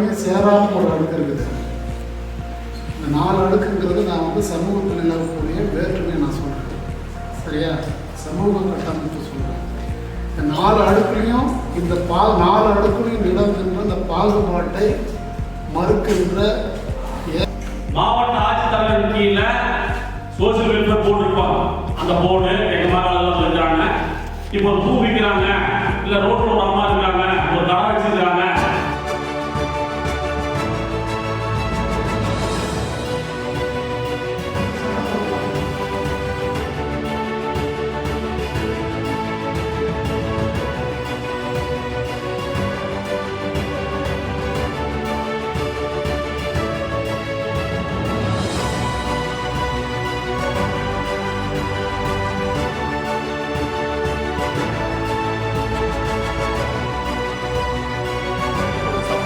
அடுக்குலையும் சேராத ஒரு அடுக்கு இருக்குது. இந்த 4 அடுக்குங்கிறது நான் வந்து சமூகத்தில் நிலவக்கூடிய வேற்றுமையை நான் சொல்கிறேன். சரியா? சமூக கட்டமைப்பு சொல்கிறேன். இந்த 4 அடுக்குலையும் இந்த 4 அடுக்குலையும் நிலவுகின்ற இந்த பாகுபாட்டை மறுக்கின்ற மாவட்ட ஆட்சித்தலைவர் கீழே சோசியல் வெல்ஃபேர் போர்டு இருப்பாங்க. அந்த போர்டு எங்க மாவட்டத்தில் இருக்கிறாங்க. இப்போ பூ விற்கிறாங்க, இல்லை ரோட்ல ஒரு அம்மா இருக்காங்க, ஒரு கடை வச்சிருக்காங்க.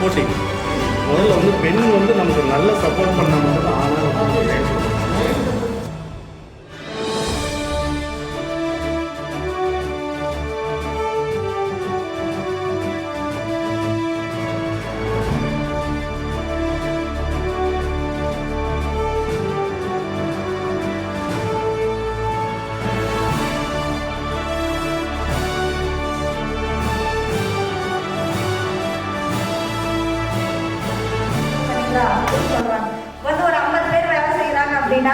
சப்போர்ட்டிங் முதல்ல வந்து பெண் வந்து நமக்கு நல்ல சப்போர்ட் பண்ண மட்டும் ஆனால் வந்து ஒரு 50 பேர் வேலை செய்கிறாங்க அப்படின்னா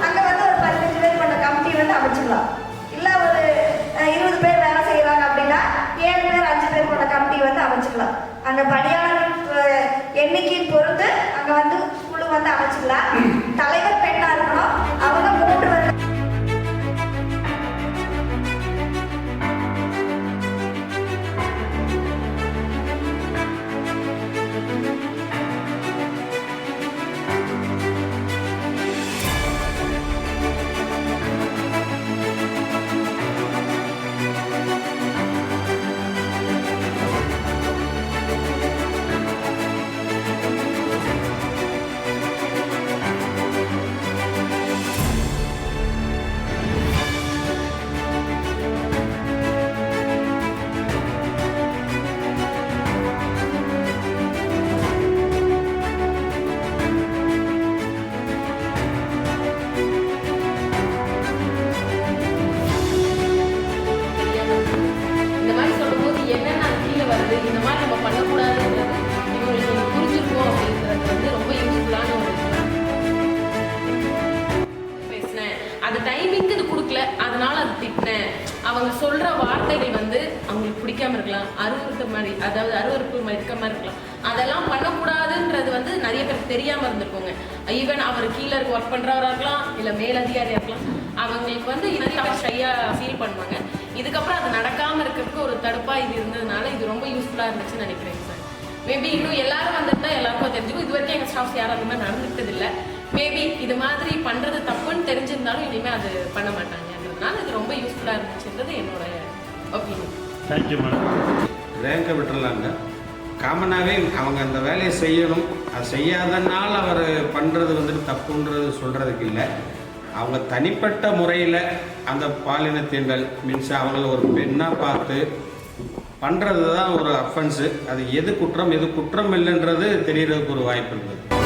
அங்கே வந்து ஒரு 15 பேர் கொண்ட கமிட்டி வந்து அமைச்சிக்கலாம். இல்லை ஒரு 20 பேர் வேலை செய்கிறாங்க அப்படின்னா 7 பேர் 5 பேர் கொண்ட கமிட்டி வந்து அமைச்சிக்கலாம். அங்கே பணியாளர் எண்ணிக்கையின் பொறுத்து அங்கே வந்து குழு வந்து அமைச்சிக்கலாம். தலைவர் பெண்ணாக இருக்கணும். அவங்க 3 வருடம் இந்த மாதிரி நம்ம பண்ணக்கூடாதுன்றது இவங்களுக்கு புரிஞ்சிருக்கோம் அப்படின்றது வந்து ரொம்ப யூஸ்ஃபுல்லான ஒரு பேசினேன். அது டைமிங்க்கு இது கொடுக்கல, அதனால அது திட்டினேன். அவங்க சொல்ற வார்த்தைகள் வந்து அவங்களுக்கு பிடிக்காம இருக்கலாம், அருவருத்த மாதிரி, அதாவது அருவருப்பு இருக்க மாதிரி இருக்கலாம். அதெல்லாம் பண்ணக்கூடாதுன்றது வந்து நிறைய பேருக்கு தெரியாம இருந்திருக்கோங்க. ஈவன் அவர் கீழே ஒர்க் பண்றவரா இருக்கலாம், இல்லை மேலதிகாரியா இருக்கலாம். அவங்களுக்கு வந்து நிறைய ஷையா ஃபீல் பண்ணுவாங்க. இதுக்கப்புறம் அது நடக்காமல் இருக்கிறதுக்கு ஒரு தடுப்பாக இது இருந்ததுனால இது ரொம்ப யூஸ்ஃபுல்லாக இருந்துச்சுன்னு நினைக்கிறேன் சார். மேபி இன்னும் எல்லாரும் வந்துட்டா எல்லாருக்கும் தெரிஞ்சுக்கும். இது வரைக்கும் எங்கள் ஸ்டாஃப்ஸ் யாரும் அந்த மாதிரி நடந்துக்கிட்டது இல்லை. மேபி இது மாதிரி பண்ணுறது தப்புன்னு தெரிஞ்சிருந்தாலும் இனிமேல் அது பண்ண மாட்டாங்கன்றதுனால இது ரொம்ப யூஸ்ஃபுல்லாக இருந்துச்சுன்றது என்னோட ஒப்பீனியன். Thank you madam. ரேங்கை விட்டுறலாங்க. காமனாகவே அவங்க அந்த வேலையை செய்யணும். அது செய்யாதனால அவர் பண்ணுறது வந்துட்டு தப்புன்றது சொல்கிறதுக்கு இல்லை. அவங்க தனிப்பட்ட முறையில் அந்த பாலினத்தீண்டல் மீன்ஸ் அவங்கள ஒரு பெண்ணாக பார்த்து பண்ணுறது தான் ஒரு அஃபென்ஸு. அது எது குற்றம் எது குற்றம் இல்லைன்றது தெரியறதுக்கு ஒரு வாய்ப்பு இருக்குது.